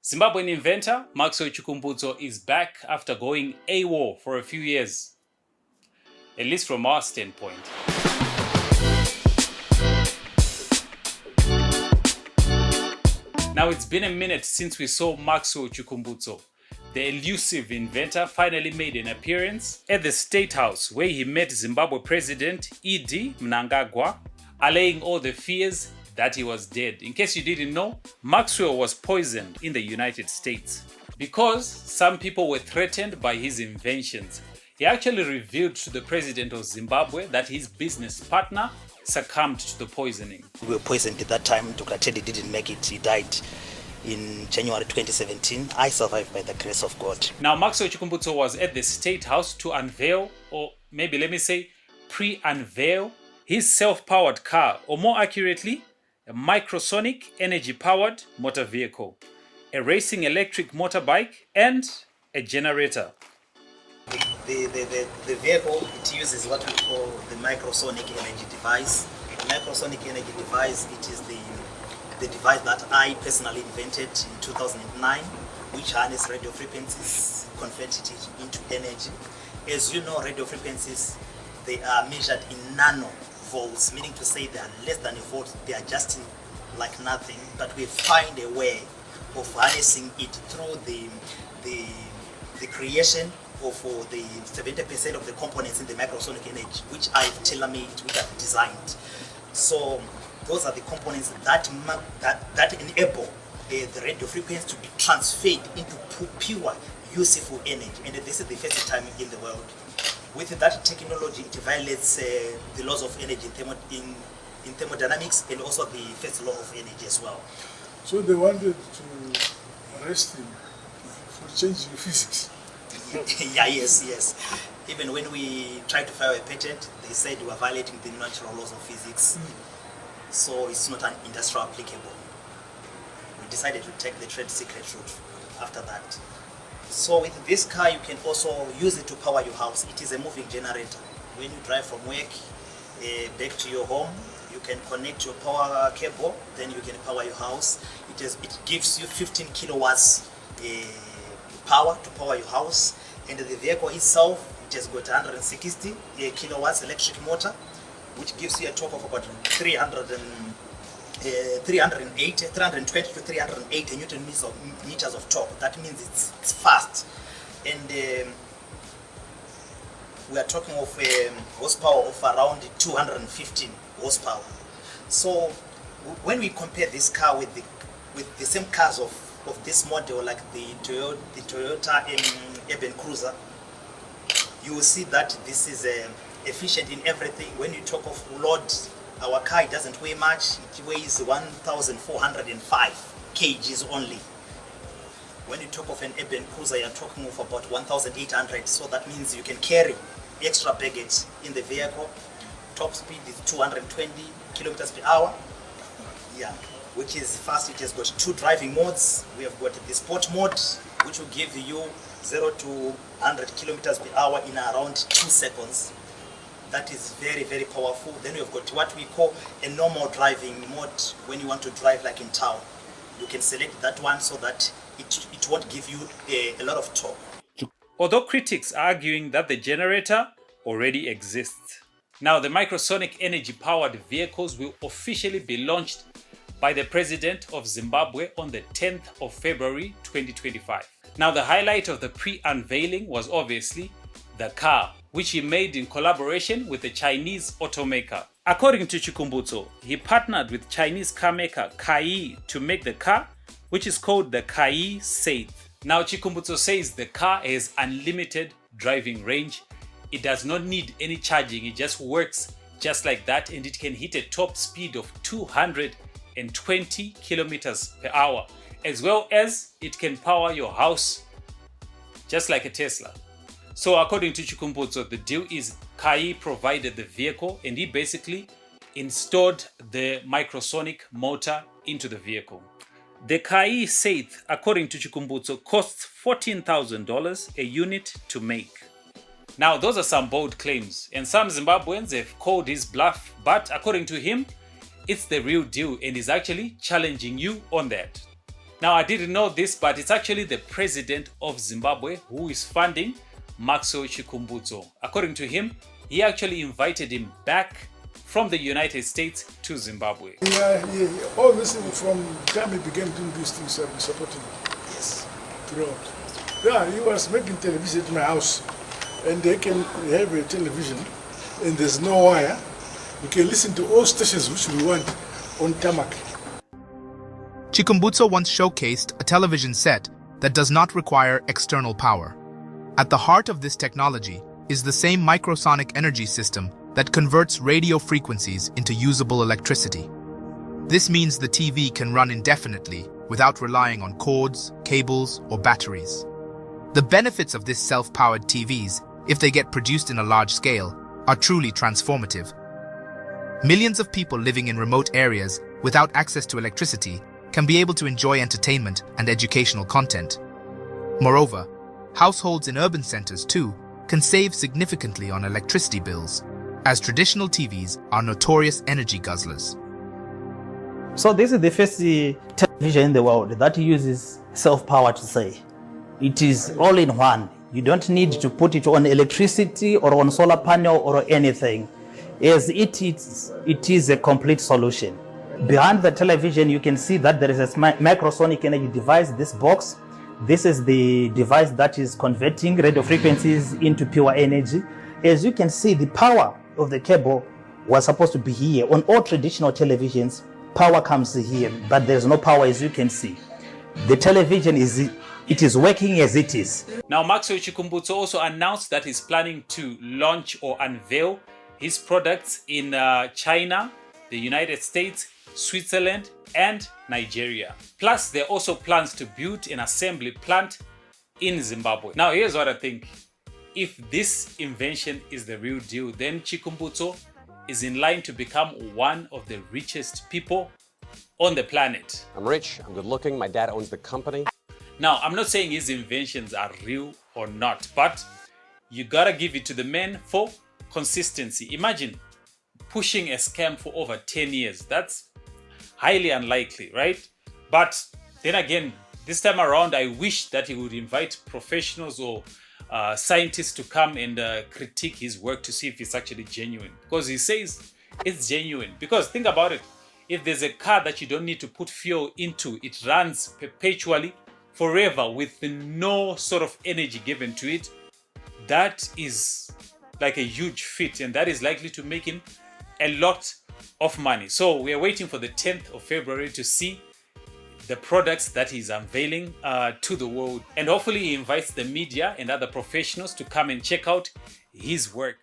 Zimbabwean inventor Maxwell Chikumbutso is back after going AWOL for a few years, at least from our standpoint. Now it's been a minute since we saw Maxwell Chikumbutso. The elusive inventor finally made an appearance at the State House where he met Zimbabwe President E.D. Mnangagwa, allaying all the fears that he was dead. In case you didn't know, Maxwell was poisoned in the United States because some people were threatened by his inventions. He actually revealed to the president of Zimbabwe that his business partner succumbed to the poisoning. We were poisoned at that time. Dr. Teddy didn't make it. He died in January 2017. I survived by the grace of God. Now, Maxwell Chikumbutso was at the State House to unveil, or maybe let me say, pre-unveil his self-powered car, or more accurately, a microsonic energy-powered motor vehicle, a racing electric motorbike, and a generator. The vehicle, it uses what we call the microsonic energy device. The microsonic energy device, it is the device that I personally invented in 2009, which harness radio frequencies, converted it into energy. As you know, radio frequencies, they are measured in nanovolts, meaning to say they are less than a volt, they are just like nothing, but we find a way of harnessing it through the creation of the 70% of the components in the microsonic energy, which I've tailor-made, which I've designed. So those are the components that enable the radio frequency to be transferred into pure, useful energy. And this is the first time in the world. With that technology, it violates the laws of energy in thermodynamics and also the first law of energy as well. So they wanted to arrest him for changing physics. Yeah, yes. Even when we tried to file a patent, they said we were violating the natural laws of physics. So it's not an industrial applicable. We decided to take the trade secret route after that. So with this car, you can also use it to power your house. It is a moving generator. When you drive from work back to your home, you can connect your power cable, then you can power your house. It gives you 15 kilowatts power to power your house. And the vehicle itself, it has got 160 kilowatts electric motor, which gives you a torque of about 320 to 380 Newton meters of torque. That means it's fast. And we are talking of horsepower of around 215 horsepower. So when we compare this car with the same cars of this model, like the Toyota Urban Cruiser, you will see that this is efficient in everything. When you talk of load, our car doesn't weigh much. It weighs 1,405 kgs only. When you talk of an Urban Cruiser, you're talking of about 1,800. So that means you can carry extra baggage in the vehicle. Top speed is 220 kilometers per hour. Yeah, which is fast. It has got two driving modes. We have got the sport mode, which will give you 0 to 100 kilometers per hour in around 2 seconds. That is very, very powerful. Then we've got what we call a normal driving mode. When you want to drive like in town, you can select that one so that it won't give you a lot of torque. Although critics are arguing that the generator already exists. Now, the microsonic energy-powered vehicles will officially be launched by the President of Zimbabwe on the 10th of February 2025. Now, the highlight of the pre-unveiling was obviously the car, which he made in collaboration with a Chinese automaker. According to Chikumbutso, he partnered with Chinese car maker Kai to make the car, which is called the Kai Saith. Now, Chikumbutso says the car has unlimited driving range. It does not need any charging. It just works just like that, and it can hit a top speed of 220 kilometers per hour, as well as it can power your house just like a Tesla. So according to Chikumbutso, the deal is Kai provided the vehicle and he basically installed the microsonic motor into the vehicle. The Kai Saith, according to Chikumbutso, costs $14,000 a unit to make. Now, those are some bold claims, and some Zimbabweans have called his bluff, but according to him, it's the real deal and is actually challenging you on that. Now, I didn't know this, but it's actually the president of Zimbabwe who is funding Maxwell Chikumbutso. According to him, he actually invited him back from the United States to Zimbabwe. Yeah, all this from the time he began doing these things, I've been supporting him. Yes. Throughout. Yeah, he was making television at my house, and they can have a television, and there's no wire. We can listen to all stations which we want on tarmac. Chikumbutso once showcased a television set that does not require external power. At the heart of this technology is the same microsonic energy system that converts radio frequencies into usable electricity. This means the TV can run indefinitely without relying on cords, cables, or batteries. The benefits of this self-powered TVs, if they get produced in a large scale, are truly transformative. Millions of people living in remote areas without access to electricity can be able to enjoy entertainment and educational content. Moreover, households in urban centers too can save significantly on electricity bills, as traditional TVs are notorious energy guzzlers. So this is the first television in the world that uses self-power to say. It is all in one. You don't need to put it on electricity or on solar panel or anything. As it is a complete solution. Behind the television, you can see that there is a microsonic energy device, this box. This is the device that is converting radio frequencies into pure energy. As you can see, the power of the cable was supposed to be here. On all traditional televisions, power comes here, but there's no power, as you can see. The television is working as it is. Now, Maxwell Chikumbutso also announced that he's planning to launch or unveil his products in China, the United States, Switzerland, and Nigeria. Plus, there are also plans to build an assembly plant in Zimbabwe. Now, here's what I think. If this invention is the real deal, then Chikumbutso is in line to become one of the richest people on the planet. I'm rich, I'm good looking, my dad owns the company. Now, I'm not saying his inventions are real or not, but you gotta give it to the man for consistency. Imagine pushing a scam for over 10 years. That's highly unlikely, right? But then again, this time around, I wish that he would invite professionals or scientists to come and critique his work to see if it's actually genuine. Because he says it's genuine. Because think about it. If there's a car that you don't need to put fuel into, it runs perpetually, forever, with no sort of energy given to it, that is like a huge feat, and that is likely to make him a lot of money. So we are waiting for the 10th of February to see the products that he's unveiling to the world, and hopefully he invites the media and other professionals to come and check out his work.